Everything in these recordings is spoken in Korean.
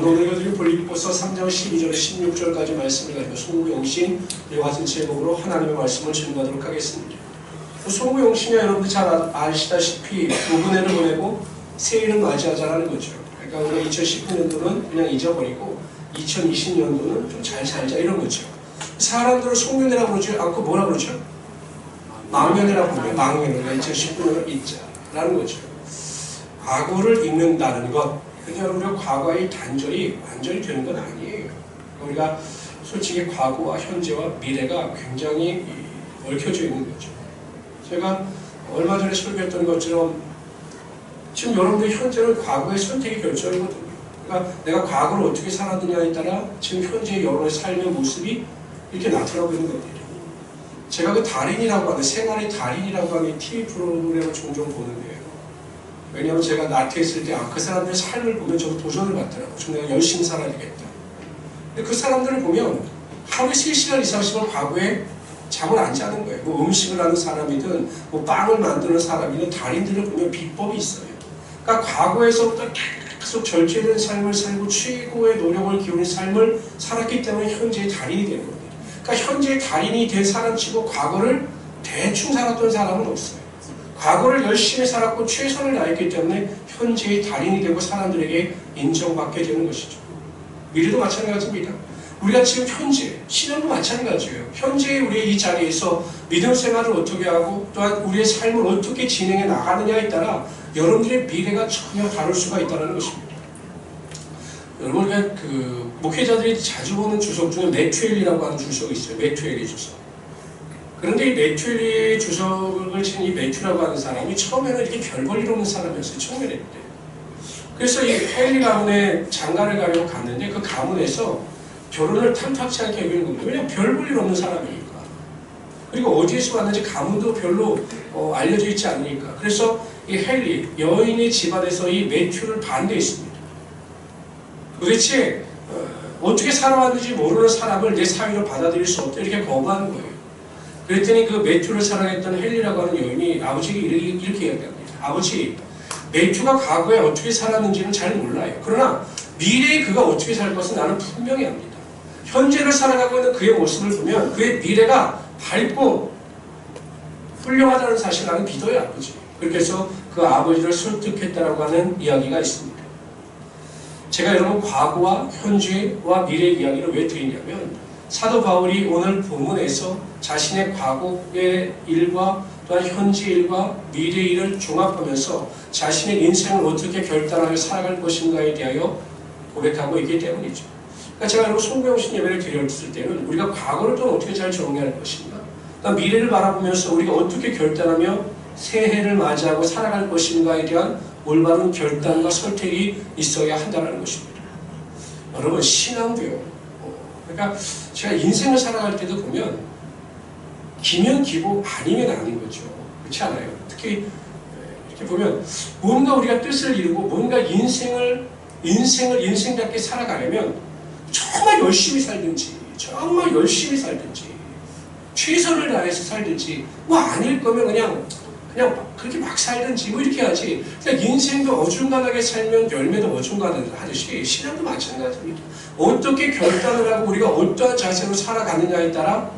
오늘 빌립보서 3장 12절에 16절까지 말씀을 가지고 송구영신 이와 같은 제목으로 하나님의 말씀을 증거하도록 하겠습니다. 송구영신이 여러분들 잘 아시다시피 부분회를 보내고 새해를 맞이하자라는 거죠. 그러니까 우리가 2019년도는 그냥 잊어버리고 2020년도는 좀 잘 살자 이런 거죠. 사람들은 송년회라고 그러지 않고 뭐라 그러죠? 망년회라고 부르요. 망년회가 2019년을 잊자라는 거죠. 과거를 잊는다는 것. 그러니까 여러분 과거의 단절이 완전히 되는 건 아니에요. 우리가 솔직히 과거와 현재와 미래가 굉장히 얽혀져 있는 거죠. 제가 얼마 전에 설교했던 것처럼 지금 여러분들 현재는 과거의 선택이 결정이거든요. 그러니까 내가 과거를 어떻게 살았느냐에 따라 지금 현재 여러분의 삶의 모습이 이렇게 나타나고 있는 겁니다. 제가 그 달인이라고 하는 생활의 달인이라고 하는 TV 프로그램을 종종 보는데요. 왜냐하면 제가 나태했을 때 그 사람들의 삶을 보면 저도 도전을 받더라고요. 내가 열심히 살아야 되겠다. 근데 그 사람들을 보면 하루에 3시간 이상씩은 과거에 잠을 안 자는 거예요. 뭐 음식을 하는 사람이든 뭐 빵을 만드는 사람이든 달인들을 보면 비법이 있어요. 그러니까 과거에서부터 계속 절제된 삶을 살고 최고의 노력을 기울인 삶을 살았기 때문에 현재의 달인이 되는 겁니다. 그러니까 현재의 달인이 된 사람치고 과거를 대충 살았던 사람은 없어요. 과거를 열심히 살았고 최선을 다했기 때문에 현재의 달인이 되고 사람들에게 인정받게 되는 것이죠. 미래도 마찬가지입니다. 우리가 지금 현재, 신앙도 마찬가지예요. 현재의 우리의 이 자리에서 믿음 생활을 어떻게 하고 또한 우리의 삶을 어떻게 진행해 나가느냐에 따라 여러분들의 미래가 전혀 다를 수가 있다는 것입니다. 여러분, 우리가 그 목회자들이 자주 보는 주석 중에 매튜엘이라고 하는 주석이 있어요. 매튜엘의 주석. 그런데 이 매튜엘의 주석을 친 이 매튜라고 하는 사람이 처음에는 이렇게 별 볼일 없는 사람이었어요. 청년회 때. 그래서 이 헨리 가문에 장가를 가려고 갔는데 그 가문에서 결혼을 탐탁치 않게 여기는 겁니다. 왜냐하면 별 볼일 없는 사람이니까. 그리고 어디에서 왔는지 가문도 별로 알려져 있지 않으니까. 그래서 이 헨리, 여인의 집안에서 이 매튜를 반대했습니다. 도대체 어떻게 살아왔는지 모르는 사람을 내 사위로 받아들일 수 없다. 이렇게 거부하는 거예요. 그랬더니 그 매튜를 사랑했던 헨리라고 하는 여인이 아버지에게 이렇게 이야기합니다. 아버지, 매튜가 과거에 어떻게 살았는지는 잘 몰라요. 그러나 미래에 그가 어떻게 살 것은 나는 분명히 합니다. 현재를 살아가고 있는 그의 모습을 보면 그의 미래가 밝고 훌륭하다는 사실을 나는 믿어요, 아버지. 그렇게 해서 그 아버지를 설득했다라고 하는 이야기가 있습니다. 제가 여러분 과거와 현재와 미래의 이야기를 왜 드리냐면 사도 바울이 오늘 본문에서 자신의 과거의 일과 또한 현재 일과 미래 일을 종합하면서 자신의 인생을 어떻게 결단하여 살아갈 것인가에 대하여 고백하고 있기 때문이죠. 그러니까 제가 여러분 송구영신 예배를 드렸을 때는 우리가 과거를 또 어떻게 잘 정리할 것인가, 그러니까 미래를 바라보면서 우리가 어떻게 결단하며 새해를 맞이하고 살아갈 것인가에 대한 올바른 결단과 선택이 있어야 한다는 것입니다. 여러분 신앙도요. 그러니까 제가 인생을 살아갈 때도 보면 기면 기고 아니면 아닌 거죠. 그렇지 않아요? 특히 이렇게 보면 뭔가 우리가 뜻을 이루고 뭔가 인생답게 살아가려면 정말 열심히 살든지 최선을 다해서 살든지 뭐 아닐 거면 그냥 그렇게 막 살든지 뭐 이렇게 하지. 그냥 인생도 어중간하게 살면 열매도 어중간하듯이 신앙도 마찬가지입니다. 어떻게 결단을 하고 우리가 어떠한 자세로 살아가느냐에 따라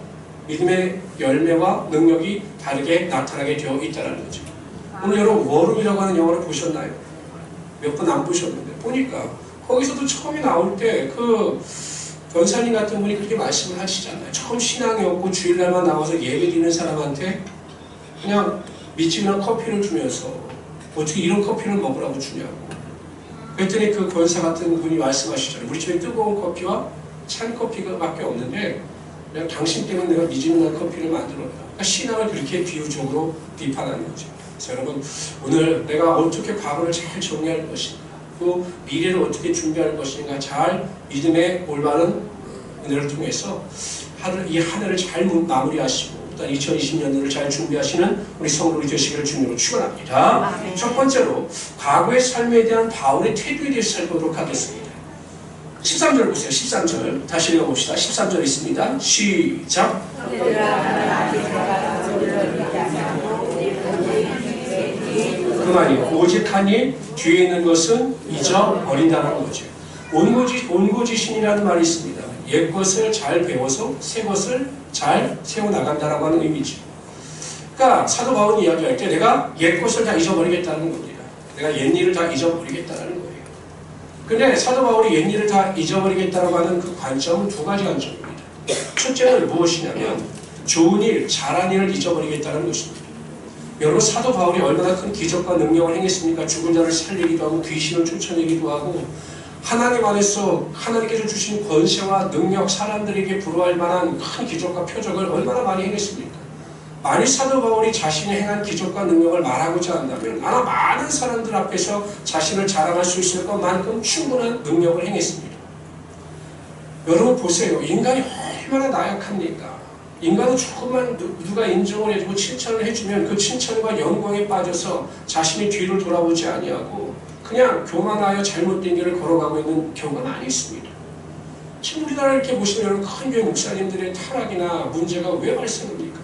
믿음의 열매와 능력이 다르게 나타나게 되어 있다는 거죠. 오늘 여러분 워룸이라고 하는 영화를 보셨나요? 몇 번 안 보셨는데 보니까 거기서도 처음에 나올 때 그 변사님 같은 분이 그렇게 말씀을 하시잖아요. 처음 신앙이 없고 주일날만 나와서 예배드리는 사람한테 그냥 미지근한 커피를 주면서 어떻게 이런 커피를 먹으라고 주냐고. 그랬더니 그 권사 같은 분이 말씀하시잖아요. 우리 집에 뜨거운 커피와 찬 커피가 밖에 없는데 그냥 당신 때문에 내가 미지근한 커피를 만들어라. 그러니까 신앙을 그렇게 비유적으로 비판하는 거죠. 그래서 여러분 오늘 내가 어떻게 과거를 잘 정리할 것인가, 또 미래를 어떻게 준비할 것인가, 잘 믿음의 올바른 은혜를 통해서 이 한 해를 잘 마무리하시고 2020년도를 잘 준비하시는 우리 성도들이 되시기를 주님으로 축원합니다. 첫 번째로 과거의 삶에 대한 바울의 태도에 대해서 살펴보도록 하겠습니다. 13절 보세요. 13절 다시 읽어봅시다. 13절 있습니다. 시작. 그만이 오직 하니 뒤에 있는 것은 잊어버린다는 거죠. 온고지신이라는 말이 있습니다. 옛 것을 잘 배워서 새 것을 잘 세워나간다라고 하는 의미죠. 그러니까 사도 바울이 이야기할 때 내가 옛 것을 다 잊어버리겠다는 겁니다. 내가 옛 일을 다 잊어버리겠다는 거예요. 근데 사도 바울이 옛 일을 다 잊어버리겠다라고 하는 그 관점은 두 가지 관점입니다. 첫째는 무엇이냐면 좋은 일, 잘한 일을 잊어버리겠다는 것입니다. 여러분 사도 바울이 얼마나 큰 기적과 능력을 행했습니까? 죽은 자를 살리기도 하고 귀신을 쫓아내기도 하고 하나님 안에서 하나님께서 주신 권세와 능력, 사람들에게 부러워할 만한 큰 기적과 표적을 얼마나 많이 행했습니까? 만일 사도 바울이 자신이 행한 기적과 능력을 말하고자 한다면 아마 많은 사람들 앞에서 자신을 자랑할 수 있을 것만큼 충분한 능력을 행했습니다. 여러분 보세요. 인간이 얼마나 나약합니까? 인간은 조금만 누가 인정을 해주고 칭찬을 해주면 그 칭찬과 영광에 빠져서 자신이 뒤를 돌아보지 아니하고 그냥 교만하여 잘못된 길을 걸어가고 있는 경우가 많이 있습니다. 지금 우리나라 이렇게 보시면 큰 교회 목사님들의 타락이나 문제가 왜 발생합니까?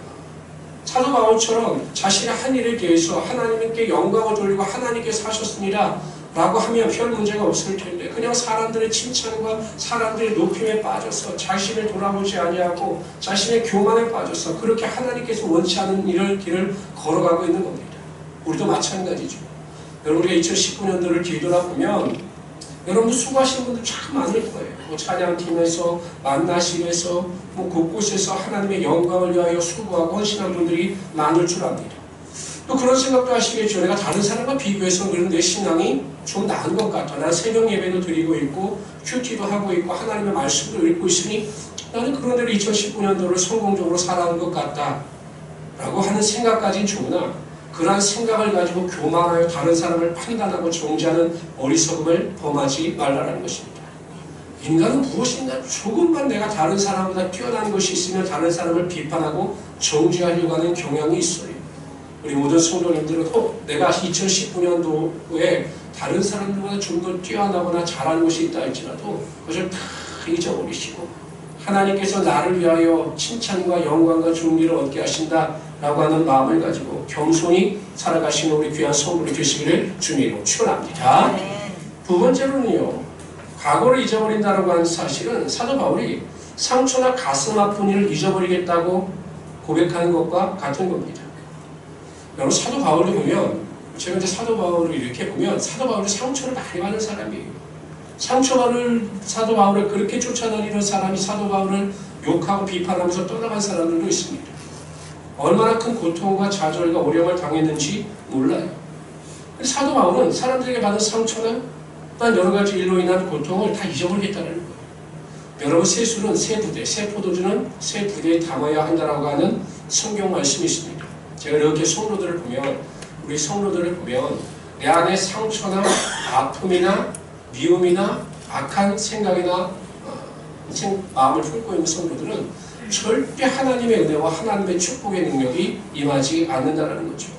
사도 바울처럼 자신의 한 일에 대해서 하나님께 영광을 돌리고 하나님께서 하셨습니다 라고 하면 별 문제가 없을 텐데 그냥 사람들의 칭찬과 사람들의 높임에 빠져서 자신을 돌아보지 아니하고 자신의 교만에 빠져서 그렇게 하나님께서 원치 않은 길을 걸어가고 있는 겁니다. 우리도 마찬가지죠. 여러분 우리가 2019년도를 뒤돌아보면 여러분도 수고하시는 분들 참 많을 거예요. 뭐 찬양팀에서 만나실에서 뭐 곳곳에서 하나님의 영광을 위하여 수고하고 헌신한 분들이 많을 줄 압니다. 또 그런 생각도 하시겠죠. 내가 다른 사람과 비교해서 그런 내 신앙이 좀 나은 것 같아. 난 새벽 예배도 드리고 있고 큐티도 하고 있고 하나님의 말씀도 읽고 있으니 나는 그런 대로 2019년도를 성공적으로 살아온 것 같다 라고 하는 생각까지는 좋으나 그러한 생각을 가지고 교만하여 다른 사람을 판단하고 정죄하는 어리석음을 범하지 말라는 것입니다. 인간은 무엇인가 조금만 내가 다른 사람보다 뛰어난 것이 있으면 다른 사람을 비판하고 정죄하려고 하는 경향이 있어요. 우리 모든 성도님들은 내가 2019년도에 다른 사람들보다 좀 더 뛰어나거나 잘하는 것이 있다 할지라도 그것을 다 잊어버리시고 하나님께서 나를 위하여 칭찬과 영광과 존귀를 얻게 하신다라고 하는 마음을 가지고 겸손히 살아가시는 우리 귀한 성도들 되시기를 주님으로 축원합니다. 두 번째로는요. 과거를 잊어버린다라고 하는 사실은 사도 바울이 상처나 가슴 아픈 일을 잊어버리겠다고 고백하는 것과 같은 겁니다. 여러분 사도 바울을 보면 제가 이제 사도 바울을 이렇게 보면 사도 바울이 상처를 많이 받는 사람이에요. 사도 바울을 그렇게 쫓아다니는 사람이 사도 바울을 욕하고 비판하면서 떠나간 사람들도 있습니다. 얼마나 큰 고통과 좌절과 어려움을 당했는지 몰라요. 사도 바울은 사람들에게 받은 상처나 또한 여러 가지 일로 인한 고통을 다 잊어버리겠다는 거예요. 여러분 새술은 새 부대, 새 포도주는 새 부대에 담아야 한다라고 하는 성경 말씀이 있습니다. 제가 이렇게 성도들을 보면 우리 성도들을 보면 내 안에 상처나 아픔이나 미움이나 악한 생각이나 마음을 품고 있는 성도들은 절대 하나님의 은혜와 하나님의 축복의 능력이 임하지 않는다는 거죠.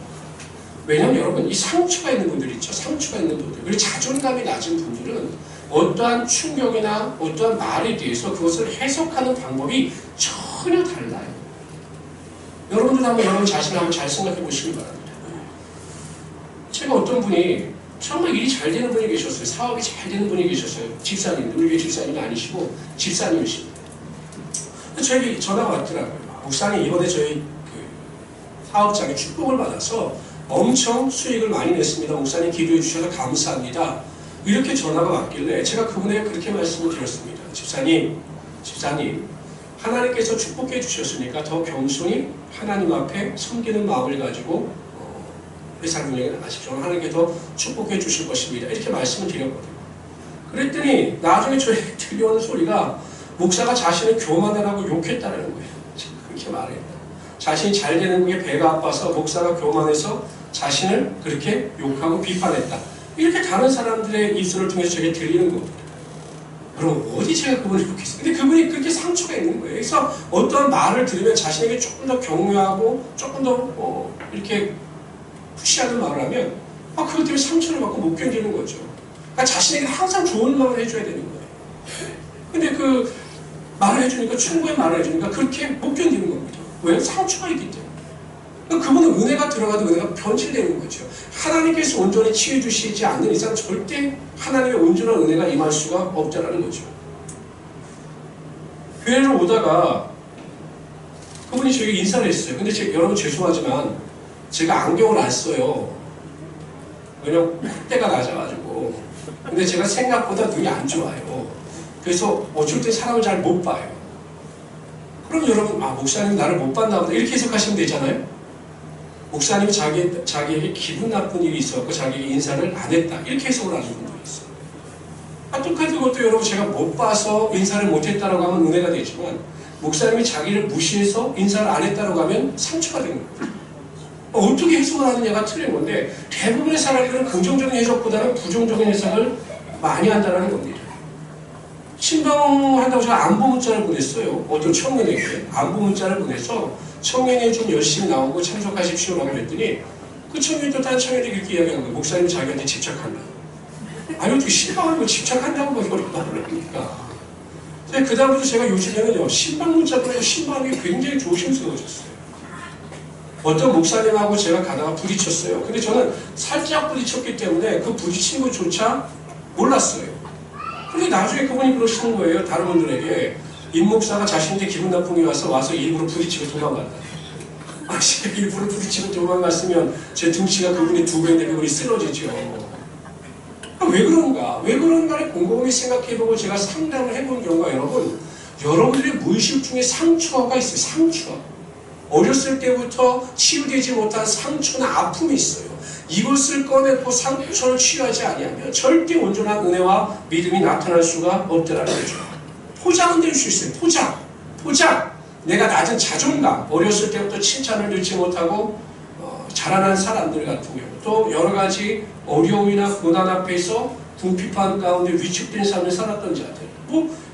왜냐하면 여러분 이 상처가 있는 분들 있죠. 상처가 있는 분들 그리고 자존감이 낮은 분들은 어떠한 충격이나 어떠한 말에 대해서 그것을 해석하는 방법이 전혀 달라요. 여러분들 한번 여러분 자신을 한번 잘 생각해 보시기 바랍니다. 제가 어떤 분이 정말 일이 잘 되는 분이 계셨어요. 사업이 잘 되는 분이 계셨어요. 집사님, 우리 교회 집사님이 아니시고 집사님이십니다. 저에게 전화가 왔더라고요. 목사님 이번에 저희 그 사업장에 축복을 받아서 엄청 수익을 많이 냈습니다. 목사님 기도해 주셔서 감사합니다. 이렇게 전화가 왔길래 제가 그분에게 그렇게 말씀을 드렸습니다. 집사님 하나님께서 축복해 주셨으니까 더 겸손히 하나님 앞에 섬기는 마음을 가지고 회사를 운영해 나가십시오. 하나님께 더 축복해 주실 것입니다. 이렇게 말씀을 드렸거든요. 그랬더니 나중에 저에게 들려오는 소리가 목사가 자신을 교만하라고 욕했다는 거예요. 그렇게 말했다. 자신이 잘 되는 게 배가 아파서 목사가 교만해서 자신을 그렇게 욕하고 비판했다. 이렇게 다른 사람들의 입술을 통해서 저에게 들리는 겁니다. 여러분 어디 제가 그분을 욕했어요? 근데 그분이 그렇게 상처가 있는 거예요. 그래서 어떤 말을 들으면 자신에게 조금 더 격려하고 조금 더 이렇게 푸시하는 말을 하면 그것 때문에 상처를 받고 못 견디는 거죠. 그러니까 자신에게 항상 좋은 말을 해줘야 되는 거예요. 근데 그 말을 해주니까 충고의 말을 해주니까 그렇게 못 견디는 겁니다. 왜? 상처가 있기 때문에. 그분은 은혜가 들어가도 은혜가 변질되는 거죠. 하나님께서 온전히 치유해 주시지 않는 이상 절대 하나님의 온전한 은혜가 임할 수가 없다는 거죠. 교회를 오다가 그분이 저에게 인사를 했어요. 근데 여러분 죄송하지만 제가 안경을 안 써요. 왜냐면 콧대가 낮아가지고. 근데 제가 생각보다 눈이 안 좋아요. 그래서 어쩔 때 사람을 잘 못 봐요. 그럼 여러분, 목사님 나를 못 봤나 보다 이렇게 해석하시면 되잖아요. 목사님이 자기에게 기분 나쁜 일이 있었고 자기에게 인사를 안 했다 이렇게 해석을 하는 분들이 있어요. 똑같은 것도 여러분 제가 못 봐서 인사를 못 했다라고 하면 은혜가 되지만 목사님이 자기를 무시해서 인사를 안 했다라고 하면 상처가 되는 거예요. 어떻게 해석을 하느냐가 틀린 건데 대부분의 사람들은 긍정적인 해석보다는 부정적인 해석을 많이 한다는 겁니다. 신방한다고 제가 안부 문자를 보냈어요. 어떤 청년에게 안부 문자를 보내서 청년이 좀 열심히 나오고 참석하십시오라고 했더니 그 청년이 또 다른 청년에게 이렇게 이야기하는 거예요. 목사님이 자기한테 집착한다. 아니 어떻게 신방하고 집착한다고 막 이런 말을 합니까? 그 다음부터 제가 요즘에는요 신방 문자 보내고 신방이 굉장히 조심스러워졌어요. 어떤 목사님하고 제가 가다가 부딪혔어요. 근데 저는 살짝 부딪혔기 때문에 그 부딪힌 것조차 몰랐어요. 근데 나중에 그분이 그러시는 거예요. 다른 분들에게 임 목사가 자신한테 기분 나쁜 게 와서 일부러 부딪히고 도망간다. 일부러 부딪히고 도망갔으면 제 등치가 그분의 2배인데 그분이 쓰러지죠. 왜 그런가? 왜 그런가를 곰곰이 생각해보고 제가 상담을 해본 경우가 여러분들의 무의식 중에 상처가 있어요. 상처. 어렸을 때부터 치유되지 못한 상처나 아픔이 있어요. 이것을 꺼내고 상처를 치유하지 아니하면 절대 온전한 은혜와 믿음이 나타날 수가 없다는 거죠. 포장은 될 수 있어요. 포장. 내가 낮은 자존감, 어렸을 때부터 칭찬을 듣지 못하고 자라난 사람들 같은 경우, 또 여러 가지 어려움이나 고난 앞에서 궁핍한 가운데 위축된 삶을 살았던 자들,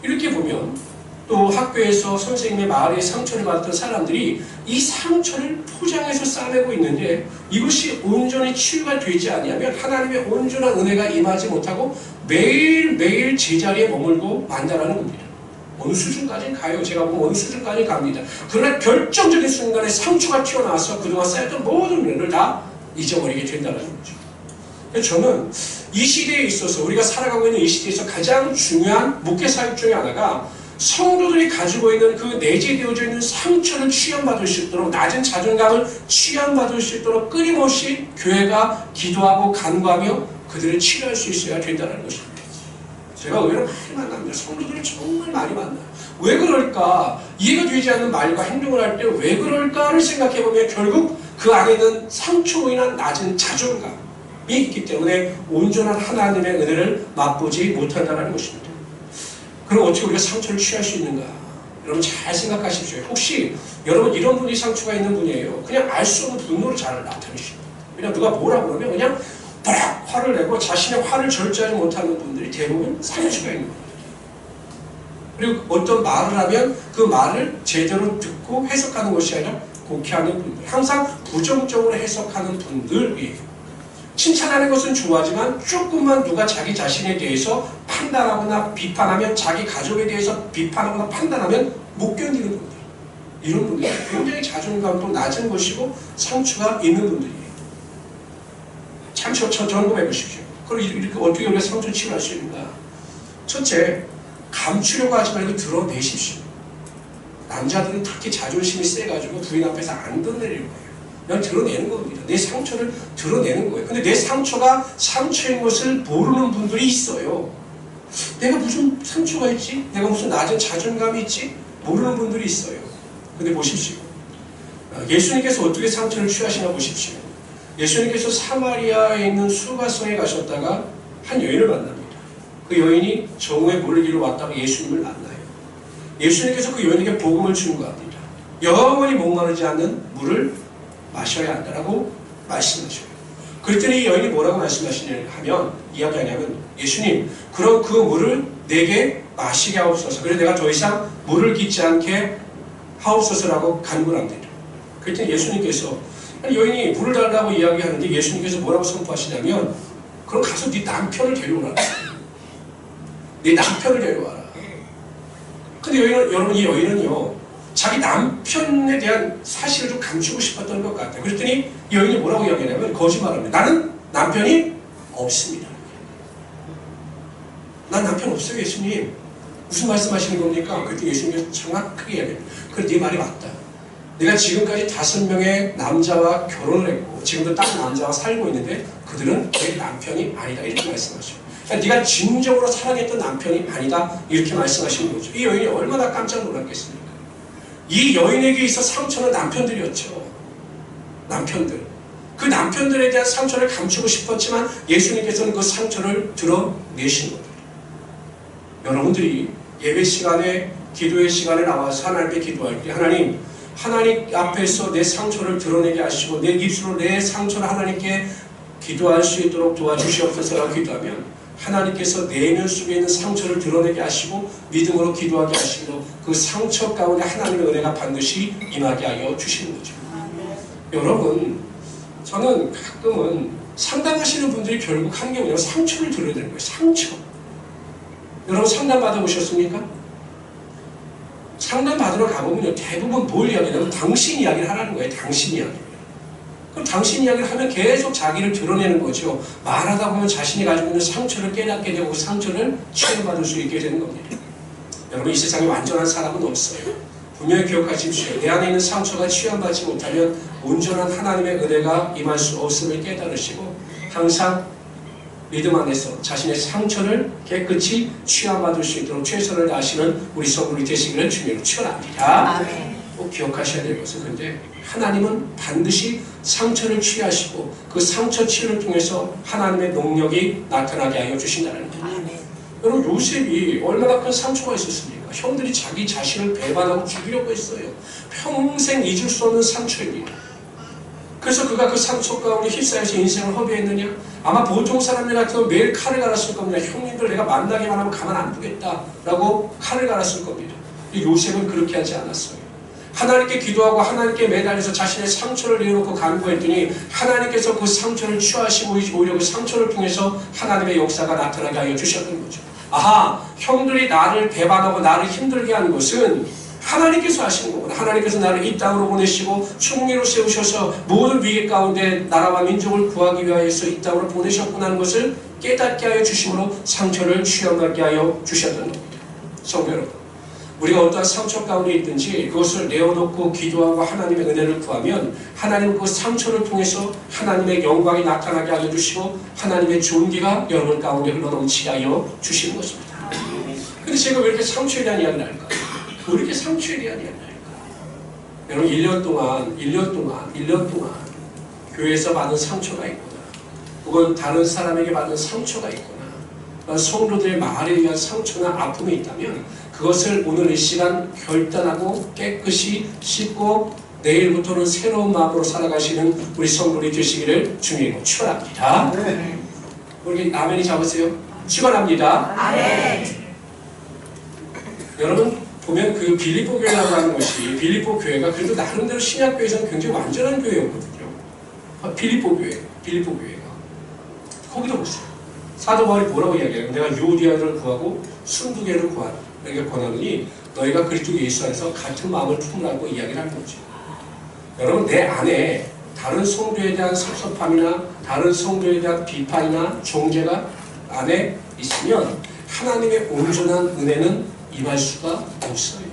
이렇게 보면 또 학교에서 선생님의 말에 상처를 받았던 사람들이 이 상처를 포장해서 싸매고 있는데 이것이 온전히 치유가 되지 아니하면 하나님의 온전한 은혜가 임하지 못하고 매일매일 제자리에 머물고 만다라는 겁니다. 어느 수준까지 가요. 제가 보면 어느 수준까지 갑니다. 그러나 결정적인 순간에 상처가 튀어나와서 그동안 쌓였던 모든 은혜를 다 잊어버리게 된다는 거죠. 그래서 저는 이 시대에 있어서 우리가 살아가고 있는 이 시대에서 가장 중요한 목회 사역 중에 하나가 성도들이 가지고 있는 그 내재되어져 있는 상처를 치유받을 수 있도록 낮은 자존감을 치유받을 수 있도록 끊임없이 교회가 기도하고 간구하며 그들을 치료할 수 있어야 된다는 것입니다. 제가 의외로 많이 만납니다. 성도들을 정말 많이 만나요. 왜 그럴까? 이해가 되지 않는 말과 행동을 할 때 왜 그럴까를 생각해보면 결국 그 안에 있는 상처로 인한 낮은 자존감이 있기 때문에 온전한 하나님의 은혜를 맛보지 못한다는 것입니다. 그럼 어떻게 우리가 상처를 취할 수 있는가? 여러분 잘 생각하십시오. 혹시 여러분 이런 분이 상처가 있는 분이에요. 그냥 알 수 없는 분노를 잘 나타내십니다. 그냥 누가 뭐라고 그러면 그냥 빡 화를 내고 자신의 화를 절제하지 못하는 분들이 대부분 상처가 있는 겁니다. 그리고 어떤 말을 하면 그 말을 제대로 듣고 해석하는 것이 아니라 곡해하는 분들, 항상 부정적으로 해석하는 분들이에요. 칭찬하는 것은 좋아하지만 조금만 누가 자기 자신에 대해서 판단하거나 비판하면, 자기 가족에 대해서 비판하거나 판단하면 못 견디는 분들, 이런 분들이 굉장히 자존감도 낮은 것이고 상처가 있는 분들이에요. 참 점검해 보십시오. 그럼 이렇게 어떻게 우리가 상처 치유할 수 있는가? 첫째, 감추려고 하지 말고 드러내십시오. 남자들은 특히 자존심이 세가지고 부인 앞에서 안 드러내려고 해요. 그냥 드러내는 겁니다. 내 상처를 드러내는 거예요. 근데 내 상처가 상처인 것을 모르는 분들이 있어요. 내가 무슨 상처가 있지? 내가 무슨 낮은 자존감이 있지? 모르는 분들이 있어요. 근데 보십시오. 예수님께서 어떻게 상처를 취하시나 보십시오. 예수님께서 사마리아에 있는 수가성에 가셨다가 한 여인을 만납니다. 그 여인이 정오에 물을 길러 왔다가 예수님을 만나요. 예수님께서 그 여인에게 복음을 충고합니다. 영원히 목마르지 않는 물을 마셔야 한다라고 말씀하셔요. 그랬더니 이 여인이 뭐라고 말씀하시냐 하면, 이야기하냐면, 예수님, 그럼 그 물을 내게 마시게 하옵소서. 그래서 내가 더 이상 물을 깃지 않게 하옵소서라고 간구를 합니다. 그랬더니 예수님께서, 여인이 물을 달라고 이야기하는데 예수님께서 뭐라고 선포하시냐면, 그럼 가서 네 남편을 데려오라. 네 남편을 데려와라. 근데 여러분, 이 여인은요, 자기 남편에 대한 사실을 좀 감추고 싶었던 것 같아요. 그랬더니 이 여인이 뭐라고 이야기하냐면 거짓말합니다. 나는 남편이 없습니다. 난 남편 없어요, 예수님. 무슨 말씀하시는 겁니까? 그때 예수님이 정확하게 이야기합니다. 그래, 네 말이 맞다. 내가 지금까지 5명의 남자와 결혼을 했고 지금도 딱 남자와 살고 있는데 그들은 내 남편이 아니다. 이렇게 말씀하셔요. 그러니까 네가 진정으로 사랑했던 남편이 아니다. 이렇게 말씀하시는 거죠. 이 여인이 얼마나 깜짝 놀랐겠습니까? 이 여인에게 있어 상처는 남편들이었죠. 남편들. 그 남편들에 대한 상처를 감추고 싶었지만 예수님께서는 그 상처를 드러내신 겁니다. 여러분들이 예배 시간에 기도의 시간에 나와서 하나님께 기도할 때 하나님 앞에서 내 상처를 드러내게 하시고 내 입술로 내 상처를 하나님께 기도할 수 있도록 도와주시옵소서라고 기도하면 하나님께서 내면 속에 있는 상처를 드러내게 하시고 믿음으로 기도하게 하시고 그 상처 가운데 하나님의 은혜가 반드시 임하게 하여 주시는 거죠. 여러분, 저는 가끔은 상담하시는 분들이 결국 한 게 뭐냐면 상처를 드러내는 거예요. 상처. 여러분 상담 받아보셨습니까? 상담 받으러 가보면요, 대부분 뭘 이야기하냐면 당신 이야기를 하라는 거예요. 당신 이야기. 그럼 당신 이야기를 하면 계속 자기를 드러내는 거죠. 말하다 보면 자신이 가지고 있는 상처를 깨닫게 되고 그 상처를 치유받을 수 있게 되는 겁니다. 여러분, 이 세상에 완전한 사람은 없어요. 분명히 기억하십시오. 내 안에 있는 상처가 치유받지 못하면 온전한 하나님의 은혜가 임할 수 없음을 깨달으시고 항상 믿음 안에서 자신의 상처를 깨끗이 치유받을 수 있도록 최선을 다하시는 우리 성도들이 되시기를 주님으로 축원합니다. 꼭 기억하셔야 될 것은 근데 하나님은 반드시 상처를 치유하시고 그 상처 치유를 통해서 하나님의 능력이 나타나게 하여 주신다는 겁니다. 여러분, 요셉이 얼마나 큰 상처가 있었습니까? 형들이 자기 자신을 배반하고 죽이려고 했어요. 평생 잊을 수 없는 상처입니다. 그래서 그가 그 상처 가운데 휩싸여서 인생을 허비했느냐? 아마 보통 사람들 같으면 매일 칼을 갈았을 겁니다. 형님들 내가 만나기만 하면 가만 안 두겠다라고 칼을 갈았을 겁니다. 요셉은 그렇게 하지 않았어요. 하나님께 기도하고 하나님께 매달려서 자신의 상처를 내려놓고 간구했더니 하나님께서 그 상처를 치유하시고 오히려 그 상처를 통해서 하나님의 역사가 나타나게 하여 주셨던 거죠. 아하, 형들이 나를 배반하고 나를 힘들게 한 것은 하나님께서 하시는 거구나. 하나님께서 나를 이 땅으로 보내시고 총리로 세우셔서 모든 위기 가운데 나라와 민족을 구하기 위하여서 이 땅으로 보내셨구나 하는 것을 깨닫게 하여 주심으로 상처를 취하게 하여 주셨던 겁니다. 성도 여러분, 우리가 어떠한 상처 가운데 있든지 그것을 내어놓고 기도하고 하나님의 은혜를 구하면 하나님은 그 상처를 통해서 하나님의 영광이 나타나게 하여 주시고 하나님의 존귀가 여러분 가운데 흘러넘치게 하여 주시는 것입니다. 근데 제가 왜 이렇게 상처에 대한 이야기를 할까요? 왜 이렇게 상처에 대한 이야기를 할까요? 여러분, 1년 동안 교회에서 받은 상처가 있구나, 혹은 다른 사람에게 받은 상처가 있구나, 성도들의 말에 의한 상처나 아픔이 있다면 그것을 오늘 이 시간 결단하고 깨끗이 씻고 내일부터는 새로운 마음으로 살아가시는 우리 성도들이 되시기를 주님으로 축원합니다. 우리 아멘이 잡으세요. 축원합니다. 아멘. 여러분 보면 그 빌립보 교회라고 하는 것이, 빌립보 교회가 그래도 나름대로 신약교회에서는 굉장히 완전한 교회였거든요. 빌립보 교회가 거기도 보세요. 사도 바울이 뭐라고 이야기해요? 내가 유오디아를 구하고 순두개를 구하라. 내가 권하노니 너희가 그리스도 예수 안에서 같은 마음을 품으라고 이야기를 하는 거죠. 여러분, 내 안에 다른 성도에 대한 섭섭함이나 다른 성도에 대한 비판이나 정죄가 안에 있으면 하나님의 온전한 은혜는 임할 수가 없어요.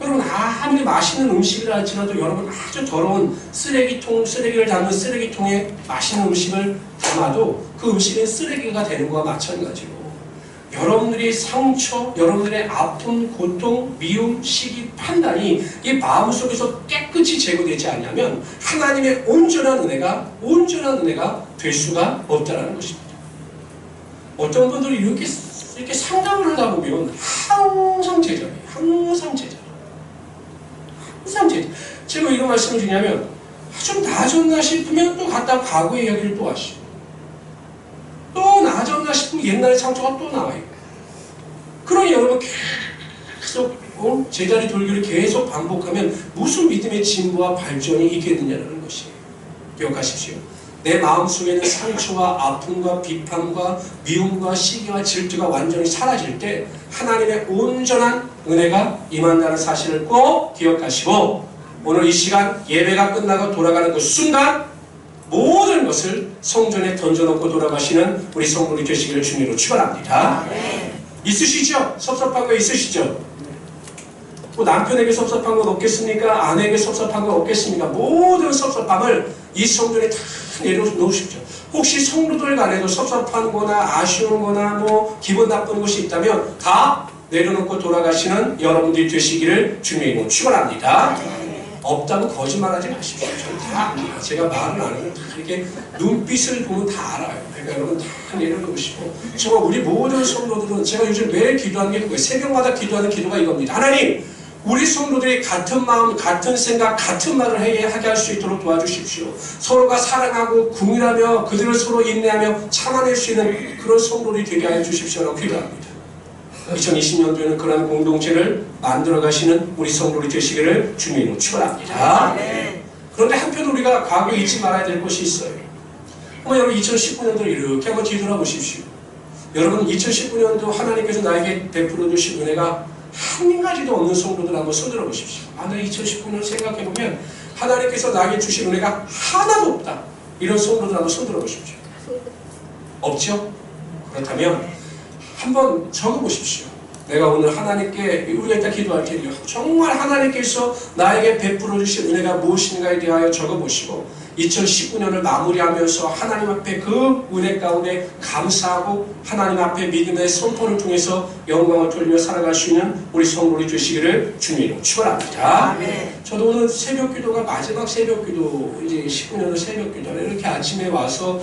여러분, 아무리 맛있는 음식이라 할지라도 여러분 아주 더러운 쓰레기를 담은 쓰레기통에 맛있는 음식을 담아도 그 음식은 쓰레기가 되는 것과 마찬가지로 여러분들의 상처, 여러분들의 아픔, 고통, 미움, 시기, 판단이 이 마음속에서 깨끗이 제거되지 않으면 하나님의 온전한 은혜가 될 수가 없다는 것입니다. 어떤 분들이 이렇게 상담을 하다 보면 항상 제자예요. 항상 제자. 제가 이런 말씀을 드리냐면 좀 나아졌나 싶으면 또 갔다 과거의 이야기를 또 하시고 또 나아졌나 싶으면 옛날의 상처가 또 나와요. 그러니 여러분 계속 제자리 돌기를 계속 반복하면 무슨 믿음의 진보와 발전이 있겠느냐는 것이에요. 기억하십시오. 내 마음속에는 상처와 아픔과 비판과 미움과 시기와 질투가 완전히 사라질 때 하나님의 온전한 은혜가 임한다는 사실을 꼭 기억하시고 오늘 이 시간 예배가 끝나고 돌아가는 그 순간 모든 것을 성전에 던져놓고 돌아가시는 우리 성도들이 되시기를 주님으로 축원합니다. 있으시죠? 섭섭한 거 있으시죠? 뭐 남편에게 섭섭한 건 없겠습니까? 아내에게 섭섭한 건 없겠습니까? 모든 섭섭함을 이 성전에 다 내려놓으십시오. 혹시 성도들 간에도 섭섭한 거나 아쉬운 거나 뭐 기분 나쁜 것이 있다면 다 내려놓고 돌아가시는 여러분들이 되시기를 주님의 이름으로 축원합니다. 없다고 거짓말하지 마십시오. 저는 다 압니다. 제가 말을 안 하면 다 이렇게 눈빛을 보면 다 알아요. 그러니까 여러분 다 내려놓으시고 정말 우리 모든 성도들은 제가 요즘 매일 기도하는 게 그거예요. 새벽마다 기도하는 기도가 이겁니다. 하나님, 우리 성도들이 같은 마음, 같은 생각, 같은 말을 하게 할 수 있도록 도와주십시오. 서로가 사랑하고 궁일하며 그들을 서로 인내하며 참아낼 수 있는 그런 성도들이 되게 하여 주십시오라고 기도합니다. 2020년도에는 그런 공동체를 만들어 가시는 우리 성도들이 되시기를 주님으로 축원합니다. 그런데 한편 우리가 과거에 잊지 말아야 될 것이 있어요. 한번 여러분 2019년도를 이렇게 한번 뒤돌아보십시오. 여러분 2019년도 하나님께서 나에게 베풀어 주신 은혜가 한 가지도 없는 성도들 한번 손들어 보십시오. 나 2019년 생각해보면 하나님께서 나에게 주신 은혜가 하나도 없다. 이런 성도들 한번 손들어 보십시오. 없죠? 그렇다면 한번 적어보십시오. 내가 오늘 하나님께 우리가 이따 기도할 테니까 정말 하나님께서 나에게 베풀어 주신 은혜가 무엇인가에 대하여 적어보시고 2019년을 마무리하면서 하나님 앞에 그 은혜 가운데 감사하고 하나님 앞에 믿음의 선포를 통해서 영광을 돌리며 살아갈 수 있는 우리 성도들이 되시기를 주님으로 축원합니다. 저도 오늘 새벽 기도가 마지막 새벽 기도, 이제 19년의 새벽 기도를 이렇게 아침에 와서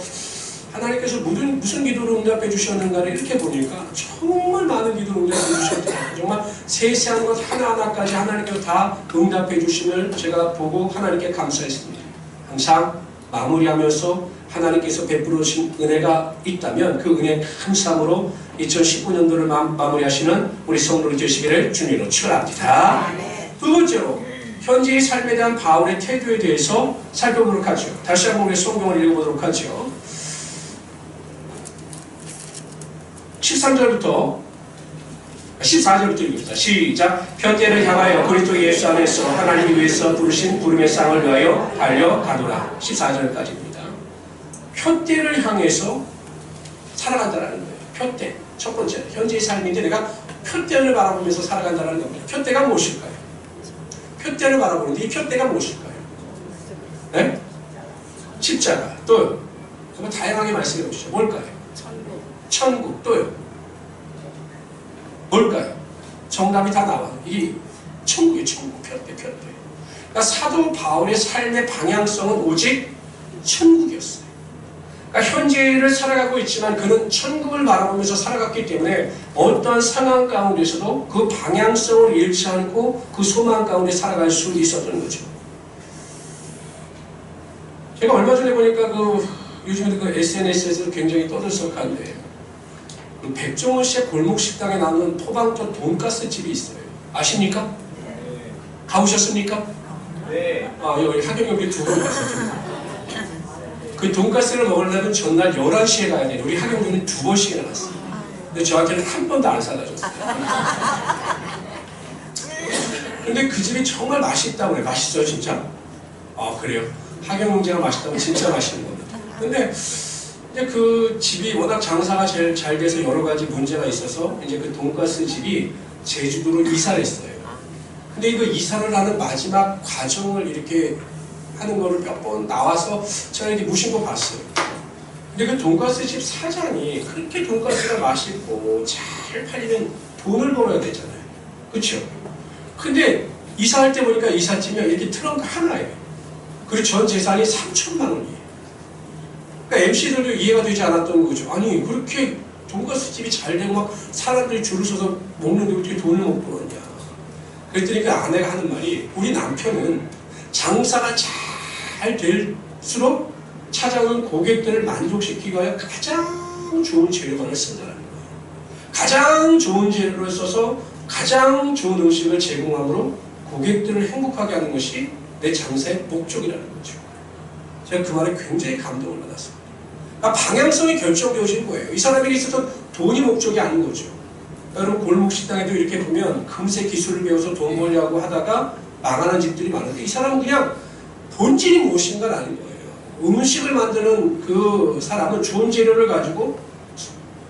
하나님께서 무슨 기도를 응답해 주셨는가를 이렇게 보니까 정말 많은 기도를 응답해 주셨더라고요. 정말 세세한 것 하나하나까지 하나님께서 다 응답해 주심을 제가 보고 하나님께 감사했습니다. 항상 마무리하면서 하나님께서 베풀어 주신 은혜가 있다면 그 은혜 감사함으로 2019년도를 마무리하시는 우리 성도들 되시기를 주님으로 축원합니다. 두 번째로 현재의 삶에 대한 바울의 태도에 대해서 살펴보도록 하죠. 다시 한번 우리 성경을 읽어보도록 하죠. 13절부터 14절부터 읽읍시다. 시작. 편대를 향하여 그리스도 예수 안에서 하나님이 위해서 부르신 부름의 상을 위하여 달려가노라. 14절까지입니다. 편대를 향해서 살아간다는 거예요. 편대. 첫 번째, 현재의 삶인데 내가 편대를 바라보면서 살아간다는 겁니다. 편대가 무엇일까요? 편대를 바라보는데 이 편대가 무엇일까요? 네? 십자가. 또요. 정말 다양하게 말씀해 보시죠. 뭘까요? 천국. 또요. 뭘까요? 정답이 다 나와요. 이게 천국이에요. 천국. 편대. 그러니까 사도 바울의 삶의 방향성은 오직 천국이었어요. 그러니까 현재를 살아가고 있지만 그는 천국을 바라보면서 살아갔기 때문에 어떠한 상황 가운데서도 그 방향성을 잃지 않고 그 소망 가운데 살아갈 수 있었던 거죠. 제가 얼마 전에 보니까 요즘에 SNS에서 굉장히 떠들썩한데 백종원 씨의 골목 식당에 나오는 포방전 돈가스 집이 있어요. 아십니까? 네. 가보셨습니까? 네. 여기 하경영이 2번 갔었죠. 그 돈가스를 먹으려면 전날 11시에 가야 돼요. 우리 하경영이 2번씩이나 갔어요. 근데 저한테는 한 번도 안 사다 줬어요. 근데 그 집이 정말 맛있다고 그래요. 맛있어요, 진짜? 그래요. 하경영제가 맛있다고 진짜 맛있는 겁니다. 근데 이제 그 집이 워낙 장사가 제일 잘 돼서 여러 가지 문제가 있어서 이제 그 돈가스 집이 제주도로 이사를 했어요. 근데 이거 이사를 하는 마지막 과정을 이렇게 하는 거를 몇 번 나와서 제가 이렇게 무심코 봤어요. 근데 그 돈가스 집 사장이 그렇게 돈가스가 맛있고 잘 팔리면 돈을 벌어야 되잖아요. 그렇죠? 근데 이사할 때 보니까 이삿짐이 이렇게 트렁크 하나예요. 그리고 전 재산이 3천만 원이에요. 그러니까 MC들도 이해가 되지 않았던 거죠. 아니 그렇게 돈가스 집이 잘 되고 막 사람들이 줄을 서서 먹는데 어떻게 돈을 못 벌었냐. 그랬더니 그 아내가 하는 말이 우리 남편은 장사가 잘 될수록 찾아오는 고객들을 만족시키기 위하여 가장 좋은 재료만을 쓴다는 거예요. 가장 좋은 재료를 써서 가장 좋은 음식을 제공함으로 고객들을 행복하게 하는 것이 내 장사의 목적이라는 거죠. 제가 그 말에 굉장히 감동을 받았습니다. 그러니까 방향성이 결정되어진 거예요. 이 사람에게 있어서 돈이 목적이 아닌 거죠. 여러분 골목식당에도 이렇게 보면 금세 기술을 배워서 돈 벌려고 하다가 망하는 집들이 많은데 이 사람은 그냥 본질이 무엇인가는 아닌 거예요. 음식을 만드는 그 사람은 좋은 재료를 가지고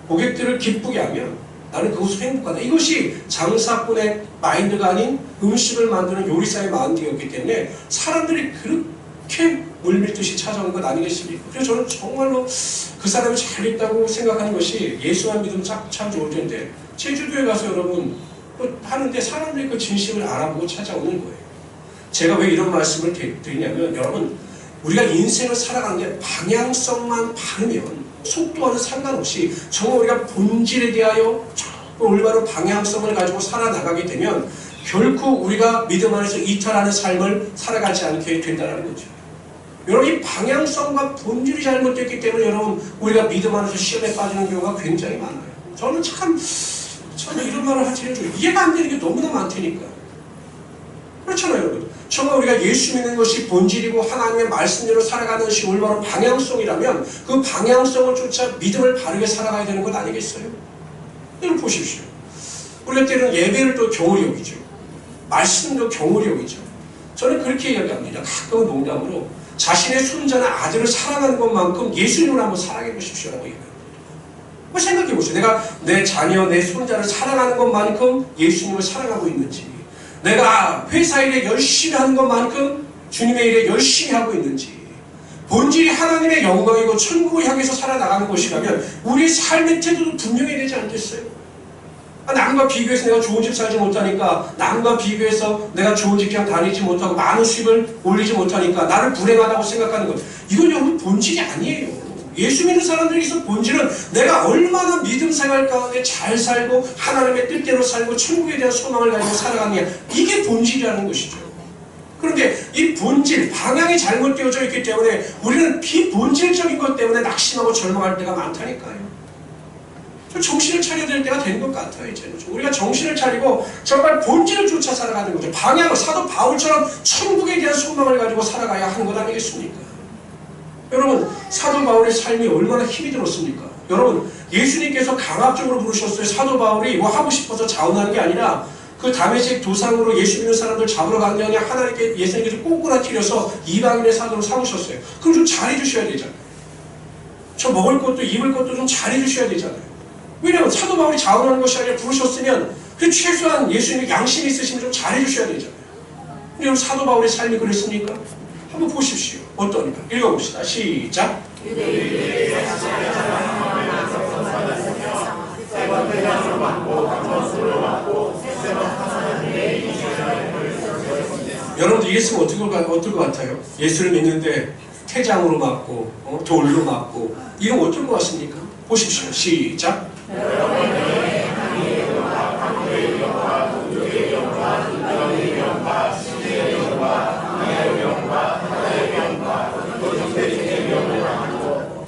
고객들을 기쁘게 하면 나는 그것으로 행복하다. 이것이 장사꾼의 마인드가 아닌 음식을 만드는 요리사의 마인드였기 때문에 사람들이 그렇게 물밀듯이 찾아오는 것 아니겠습니까? 그래서 저는 정말로 그 사람이 잘 있다고 생각하는 것이 예수만 믿으면 참 좋을 텐데 제주도에 가서 여러분 하는데 사람들이 그 진심을 알아보고 찾아오는 거예요. 제가 왜 이런 말씀을 드리냐면 여러분 우리가 인생을 살아가는데 방향성만 바르면 속도와는 상관없이 정말 우리가 본질에 대하여 올바른 방향성을 가지고 살아나가게 되면 결코 우리가 믿음 안에서 이탈하는 삶을 살아가지 않게 된다는 거죠. 여러분 이 방향성과 본질이 잘못됐기 때문에 여러분 우리가 믿음 안에서 시험에 빠지는 경우가 굉장히 많아요. 저는 참 이런 말을 하시는 중 이해가 안 되는 게 너무나 많다니까. 그렇잖아요 여러분. 정말 우리가 예수 믿는 것이 본질이고 하나님의 말씀대로 살아가는 것이 올바른 방향성이라면 그 방향성을 쫓아 믿음을 바르게 살아가야 되는 것 아니겠어요? 여러분 보십시오. 우리가 때로는 예배를 또 경홀히 여기죠. 말씀도 경홀히 여기죠. 저는 그렇게 이야기합니다. 가끔은 농담으로 자신의 손자나 아들을 사랑하는 것만큼 예수님을 한번 사랑해 보십시오라고 얘기합니다. 한번 생각해 보세요. 내가 내 자녀, 내 손자를 사랑하는 것만큼 예수님을 사랑하고 있는지, 내가 회사 일에 열심히 하는 것만큼 주님의 일에 열심히 하고 있는지, 본질이 하나님의 영광이고 천국을 향해서 살아나가는 것이라면 우리의 삶의 태도도 분명해야 되지 않겠어요? 남과 비교해서 내가 좋은 집 살지 못하니까, 남과 비교해서 내가 좋은 직장 다니지 못하고 많은 수입을 올리지 못하니까 나를 불행하다고 생각하는 것, 이건 여러분 본질이 아니에요. 예수 믿는 사람들에게서 본질은 내가 얼마나 믿음 생활 가운데 잘 살고 하나님의 뜻대로 살고 천국에 대한 소망을 가지고 살아가느냐, 이게 본질이라는 것이죠. 그런데 이 본질, 방향이 잘못되어져 있기 때문에 우리는 비본질적인 것 때문에 낙심하고 절망할 때가 많다니까요. 정신을 차려야 될 때가 된 것 같아요. 이제는 우리가 정신을 차리고 정말 본질을 쫓아 살아가는 거죠. 방향을 사도 바울처럼 천국에 대한 소망을 가지고 살아가야 하는 것 아니겠습니까? 여러분 사도 바울의 삶이 얼마나 힘이 들었습니까? 여러분 예수님께서 강압적으로 부르셨어요. 사도 바울이 뭐 하고 싶어서 자원하는 게 아니라 그 다메섹 도상으로 예수 믿는 사람들 잡으러 가는 게 아니라 하나님께 예수님께서 꼬꾸라뜨려서 이방인의 사도로 삼으셨어요. 그럼 좀 잘해주셔야 되잖아요. 저 먹을 것도 입을 것도 좀 잘해주셔야 되잖아요. 왜냐하면 사도 바울이 자원하는 것이 아니라 부르셨으면 그 최소한 예수님의 양심이 있으시면 좀 잘해주셔야 되잖아요. 근데 여러분 사도 바울의 삶이 그랬습니까? 한번 보십시오. 어떠니까? 읽어봅시다. 시작. 여러분들 이랬으면 어떨 것 같아요? 예수를 믿는데 태장으로 맞고 돌로 맞고 이러면 어떨 것 같습니까? 보십시오. 시작.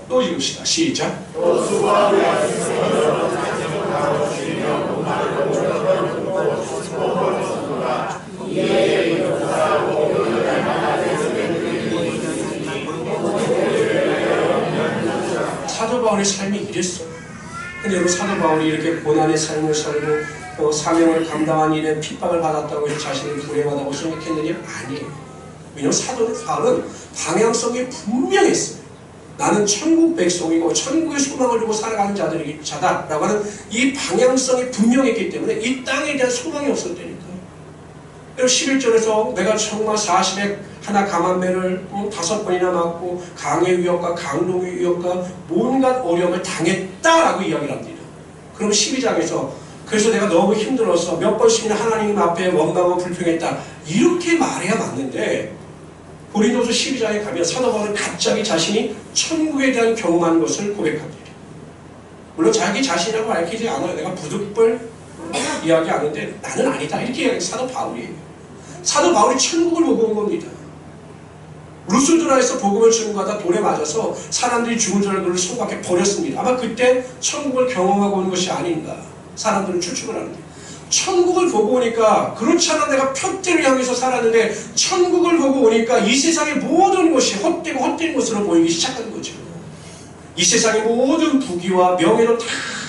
또 읽읍시다. 시작. 사도 바울의 삶이 이랬어요. 근데 여러분 사도 바울이 이렇게 고난의 삶을 살고 사명을 감당한 일에 핍박을 받았다고 해서 자신을 불행하다고 생각했느냐? 아니에요. 왜냐하면 사도 바울은 방향성이 분명했어요. 나는 천국 백성이고 천국의 소망을 두고 살아가는 자다라고 하는 이 방향성이 분명했기 때문에 이 땅에 대한 소망이 없었다니까. 11절에서 내가 정말 40에 하나 감한매를 5번이나 맞고 강의 위협과 강동의 위협과 온갖 어려움을 당했다라고 이야기를 합니다. 그럼 12장에서 그래서 내가 너무 힘들어서 몇 번씩이나 하나님 앞에 원망하고 불평했다 이렇게 말해야 맞는데, 고린도서 12장에 가면 사도 바울은 갑자기 자신이 천국에 대한 경험한 것을 고백합니다. 물론 자기 자신이라고 밝히지 않아요. 내가 부득불 이야기하는데 나는 아니다 이렇게 이야기해요. 사도 바울이에요. 사도 바울이 천국을 보고 온 겁니다. 루스드라에서 복음을 전가하다 돌에 맞아서 사람들이 죽은 줄 알고 성 밖에 버렸습니다. 아마 그때 천국을 경험하고 온 것이 아닌가 사람들은 추측을 하는데, 천국을 보고 오니까 그렇지 않아 내가 표대를 향해서 살았는데 천국을 보고 오니까 이 세상의 모든 것이 헛되고 헛된 것으로 보이기 시작한 거죠. 이 세상의 모든 부귀와 명예도 다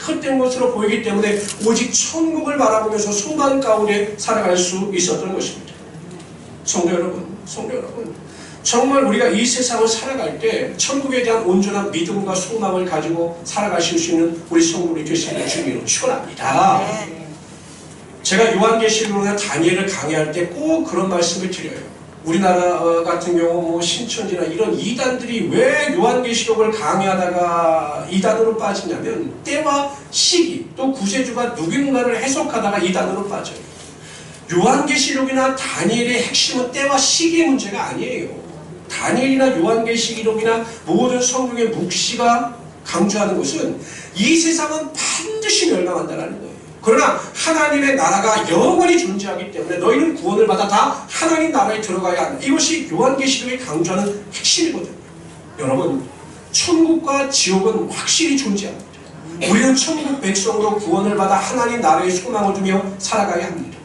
헛된 것으로 보이기 때문에 오직 천국을 바라보면서 소망 가운데 살아갈 수 있었던 것입니다. 성도 여러분, 정말 우리가 이 세상을 살아갈 때 천국에 대한 온전한 믿음과 소망을 가지고 살아가실 수 있는 우리 성도들이 되시기를 주님으로 축원합니다. 제가 요한계시록이나 다니엘을 강의할 때 꼭 그런 말씀을 드려요. 우리나라 같은 경우 뭐 신천지나 이런 이단들이 왜 요한계시록을 강의하다가 이단으로 빠지냐면 때와 시기 또 구세주가 누군가를 해석하다가 이단으로 빠져요. 요한계시록이나 다니엘의 핵심은 때와 시기의 문제가 아니에요. 다니엘이나 요한계시록이나 모든 성경의 묵시가 강조하는 것은 이 세상은 반드시 멸망한다는 거예요. 그러나 하나님의 나라가 영원히 존재하기 때문에 너희는 구원을 받아 다 하나님 나라에 들어가야 한다. 이것이 요한계시록이 강조하는 핵심이거든요. 여러분, 천국과 지옥은 확실히 존재합니다. 우리는 천국 백성으로 구원을 받아 하나님 나라에 소망을 두며 살아가야 합니다.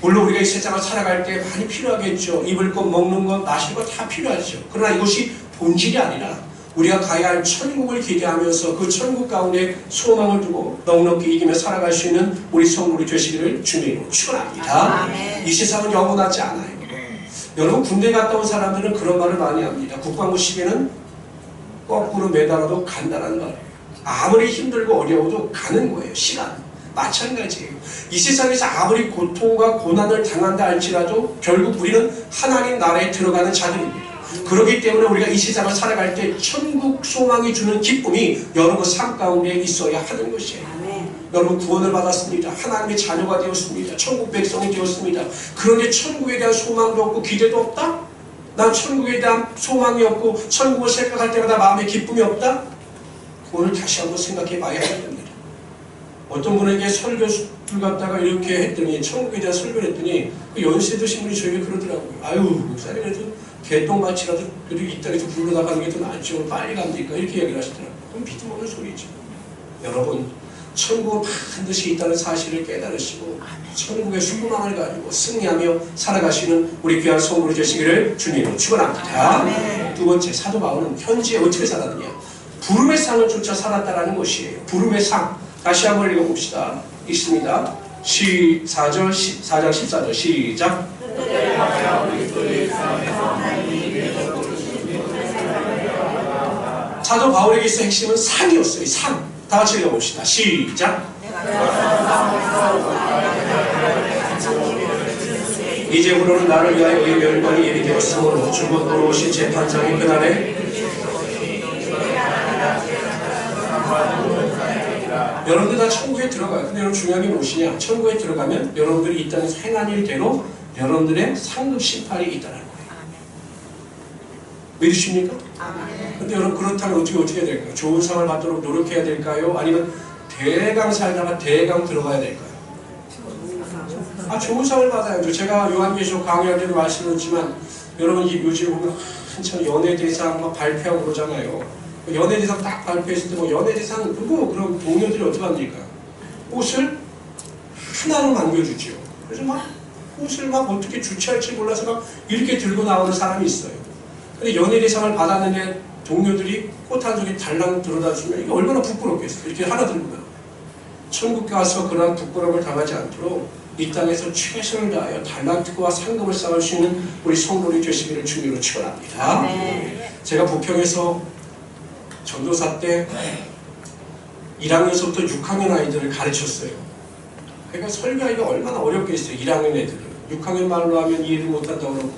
물론 우리가 이 세상을 살아갈 때 많이 필요하겠죠. 입을 것, 먹는 것, 마실 것 다 필요하죠. 그러나 이것이 본질이 아니라 우리가 가야 할 천국을 기대하면서 그 천국 가운데 소망을 두고 넉넉히 이기며 살아갈 수 있는 우리 성도들이 되시기를 주님으로 축원합니다. 이 세상은 영원하지 않아요. 여러분, 군대 갔다 온 사람들은 그런 말을 많이 합니다. 국방부 시계는 거꾸로 매달아도 간다는 말이에요. 아무리 힘들고 어려워도 가는 거예요. 시간. 마찬가지예요. 이 세상에서 아무리 고통과 고난을 당한다 할지라도 결국 우리는 하나님 나라에 들어가는 자들입니다. 그렇기 때문에 우리가 이 세상을 살아갈 때 천국 소망이 주는 기쁨이 여러분 삶 가운데 있어야 하는 것이에요. 여러분 구원을 받았습니다. 하나님의 자녀가 되었습니다. 천국 백성이 되었습니다. 그런데 천국에 대한 소망도 없고 기대도 없다? 난 천국에 대한 소망이 없고 천국을 생각할 때마다 마음에 기쁨이 없다? 오늘 다시 한번 생각해 봐야 합니다. 어떤 분에게 설교를 갖다가 이렇게 했더니 천국에 대한 설교를 했더니 그 연세 드신 분이 저에게 그러더라고요. 아유 목사님 그래도 개똥밭이라도 그래도 이 땅에서 굴러나가는 게 더 낫죠. 빨리 갑니까? 이렇게 얘기를 하시더라고요. 그럼 믿음 없는 소리죠. 여러분 천국은 반드시 있다는 사실을 깨달으시고 천국의 소망을 가지고 승리하며 살아가시는 우리 귀한 성도들 되시기를 주님으로 축원합니다. 두 번째, 사도 바울은 현지에 어떻게 살았느냐? 부름의 상을 쫓아 살았다라는 것이에요. 부름의 상. 다시 한번 읽어봅시다. 있습니다. 4장 14절 시작. 사도 바울에게 있어 핵심은 상이었어요. 상. 다 같이 읽어봅시다. 시작. 이제부로는 나를 위하여 이 멸관이 예비되었으므로 죽은 돌아오신 재판장이 그날에 여러분들 다 천국에 들어가요. 근데 여러분 중요한 게 무엇이냐? 천국에 들어가면 여러분들이 이 땅에서 행한 일대로 여러분들의 상급 심판이 있다는 거예요. 믿으십니까? 근데 여러분 그렇다면 어떻게 해야 될까요? 좋은 상을 받도록 노력해야 될까요? 아니면 대강 살다가 대강 들어가야 될까요? 좋은 상을 받아야죠. 제가 요한계시록 강의할 때도 말씀드렸지만 여러분 요즘 보면 한참 연예대상 막 발표하고 그러잖아요. 연예대상 딱 발표했을 때 뭐 연예대상 누구 그럼 동료들이 어떻게 합니까? 옷을 하나로 남겨주죠. 그래서 막 옷을 막 어떻게 주최할지 몰라서 막 이렇게 들고 나오는 사람이 있어요. 근데 연예대상을 받았는데 동료들이 꽃 한 송이 달랑 들어다 주면 이게 얼마나 부끄럽겠어요. 이렇게 하나 들고 나와요. 천국 가서 그러한 부끄러움을 당하지 않도록 이 땅에서 최선을 다하여 달란트와 상금을 쌓을 수 있는 우리 성도들이 되시기를 주님으로 축원합니다. 제가 부평에서 전도사 때 1학년서부터 6학년 아이들을 가르쳤어요. 그러니까 설교하기가 얼마나 어렵겠어요. 1학년 애들을. 6학년 말로 하면 이해를 못한다고 그러고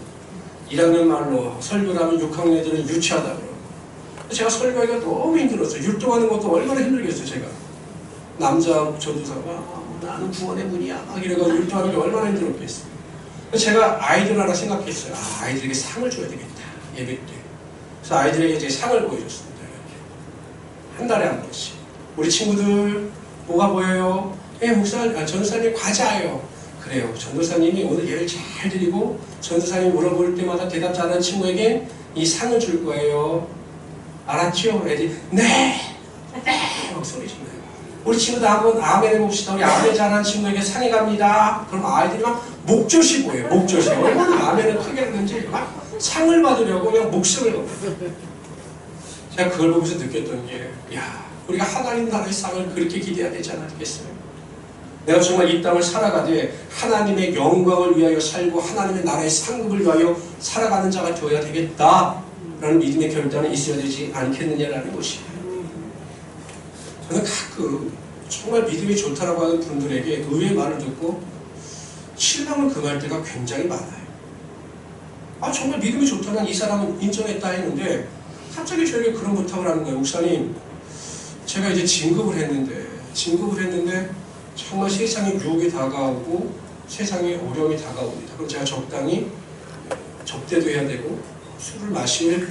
1학년 말로 설교를 하면 6학년 애들은 유치하다고 그러고 제가 설교하기가 너무 힘들었어요. 율동하는 것도 얼마나 힘들겠어요. 제가 남자 전도사가 나는 구원의 문이야 막 이래가지고 율동하는 게 얼마나 힘들었겠어요. 제가 아이들 하나 생각했어요. 아이들에게 상을 줘야 되겠다. 예배 때. 그래서 아이들에게 제 상을 보여줬습니다. 한 달에 한 번씩. 우리 친구들 뭐가 보여요? 전도사님 과자예요. 그래요. 전도사님이 오늘 예를 잘 드리고 전도사님이 물어볼 때마다 대답 잘하는 친구에게 이 상을 줄 거예요. 알았죠? 애들이 네! 네! 막 소리 지르요. 우리 친구들 한번 아멘 해봅시다. 우리 아멘 잘하는 친구에게 상이 갑니다. 그럼 아이들이 막 목젖이 보여요. 목젖이. 얼마나 아멘을 크게 했는지 막 상을 받으려고 그냥 목숨을 걸어요. 제가 그걸 보면서 느꼈던 게, 야, 우리가 하나님 나라의 상을 그렇게 기대해야 되지 않겠어요? 내가 정말 이 땅을 살아가되 하나님의 영광을 위하여 살고 하나님의 나라의 상급을 위하여 살아가는 자가 되어야 되겠다라는 믿음의 결단이 있어야 되지 않겠느냐라는 것이에요. 저는 가끔 정말 믿음이 좋다라고 하는 분들에게 의외의 말을 듣고 실망을 금할 때가 굉장히 많아요. 정말 믿음이 좋다는 이 사람은 인정했다 했는데 갑자기 저에게 그런 부탁을 하는 거예요. 목사님, 제가 이제 진급을 했는데 정말 세상에 유혹이 다가오고 세상에 어려움이 다가옵니다. 그럼 제가 적당히 접대도 해야 되고 술을 마실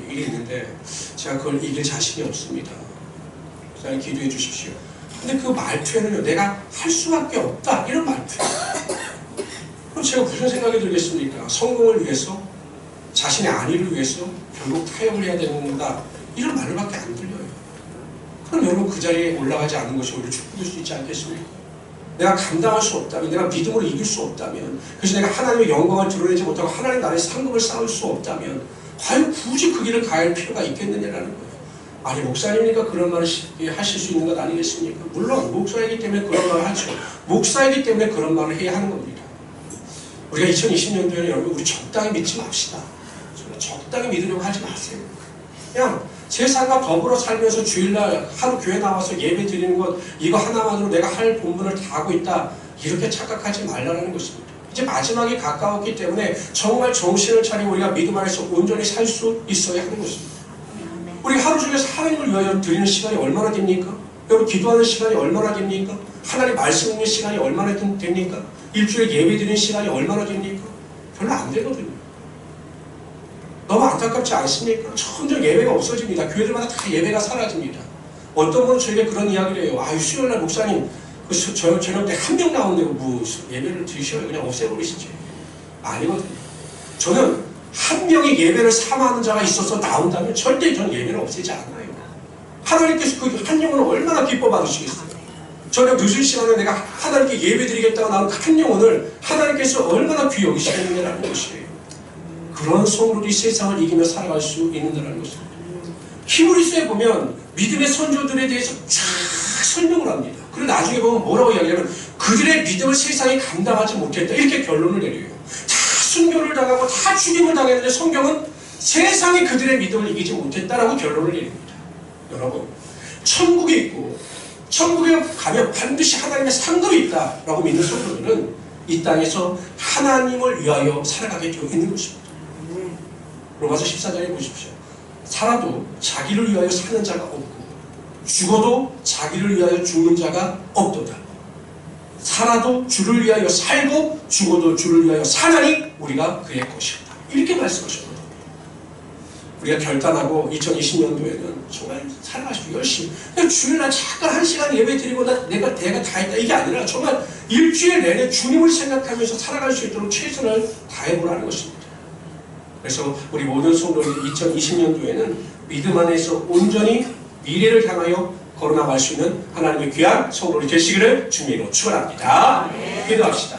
일이 있는데 제가 그걸 이길 자신이 없습니다. 목사님 기도해 주십시오. 근데 그 말투에는요, 내가 할 수밖에 없다 이런 말투예요. 그럼 제가 무슨 생각이 들겠습니까? 성공을 위해서, 자신의 안위를 위해서 결국 타협을 해야 된다 이런 말밖에 안 들려요. 그럼 여러분 그 자리에 올라가지 않는 것이 오히려 축복일 수 있지 않겠습니까? 내가 감당할 수 없다면, 내가 믿음으로 이길 수 없다면, 그래서 내가 하나님의 영광을 드러내지 못하고 하나님 나라의 상급을 쌓을 수 없다면 과연 굳이 그 길을 갈 필요가 있겠느냐라는 거예요. 아니 목사님이니까 그런 말을 하실 수 있는 것 아니겠습니까? 물론 목사이기 때문에 그런 말을 하죠. 목사이기 때문에 그런 말을 해야 하는 겁니다. 우리가 2020년도에는 여러분 우리 적당히 믿지 맙시다. 적당히 믿으려고 하지 마세요. 그냥 세상과 더불어 살면서 주일날 하루 교회 나와서 예배 드리는 것 이거 하나만으로 내가 할 본분을 다 하고 있다 이렇게 착각하지 말라는 것입니다. 이제 마지막이 가까웠기 때문에 정말 정신을 차리고 우리가 믿음 안에서 온전히 살 수 있어야 하는 것입니다. 우리 하루 중에 하나님을 위하여 드리는 시간이 얼마나 됩니까? 여러분 기도하는 시간이 얼마나 됩니까? 하나님 말씀 읽는 시간이 얼마나 됩니까? 일주일에 예배 드리는 시간이 얼마나 됩니까? 별로 안 되거든요. 너무 안타깝지 않습니까? 점점 예배가 없어집니다. 교회들마다 다 예배가 사라집니다. 어떤 분은 저에게 그런 이야기를 해요. 수요일날 목사님 저녁 때 한 명 나오는데 무슨 예배를 드셔요? 그냥 없애버리시지. 아니거든요. 저는 한 명이 예배를 삼아하는 자가 있어서 나온다면 절대 전 예배를 없애지 않아요. 하나님께서 그 한 영혼을 얼마나 기뻐 받으시겠어요? 저녁 늦은 시간에 내가 하나님께 예배 드리겠다고 나온 한 영혼을 하나님께서 얼마나 귀히 여기시겠느냐라는 것이에요. 그런 성도들이 세상을 이기며 살아갈 수 있는다는 것입니다. 히브리서에 보면 믿음의 선조들에 대해서 쫙 설명을 합니다. 그리고 나중에 보면 뭐라고 이야기하면 그들의 믿음을 세상이 감당하지 못했다 이렇게 결론을 내려요. 다 순교를 당하고 다 죽임을 당했는데 성경은 세상이 그들의 믿음을 이기지 못했다라고 결론을 내립니다. 여러분 천국에 있고 천국에 가면 반드시 하나님의 상급이 있다라고 믿는 성도들은 이 땅에서 하나님을 위하여 살아가게 되어 있는 것입니다. 로마서 14장에 보십시오. 살아도 자기를 위하여 사는 자가 없고 죽어도 자기를 위하여 죽는 자가 없도다. 살아도 주를 위하여 살고 죽어도 주를 위하여 사나니 우리가 그의 것이다. 이렇게 말씀하셨거든요. 우리가 결단하고 2020년도에는 정말 살아가시고 열심히 주일날 잠깐 한 시간 예배 드리고 내가 다 했다 이게 아니라 정말 일주일 내내 주님을 생각하면서 살아갈 수 있도록 최선을 다해보라는 것입니다. 그래서 우리 모든 성도들이 2020년도에는 믿음 안에서 온전히 미래를 향하여 걸어나갈 수 있는 하나님의 귀한 성도들이 되시기를 주님으로 축원합니다. 기도합시다.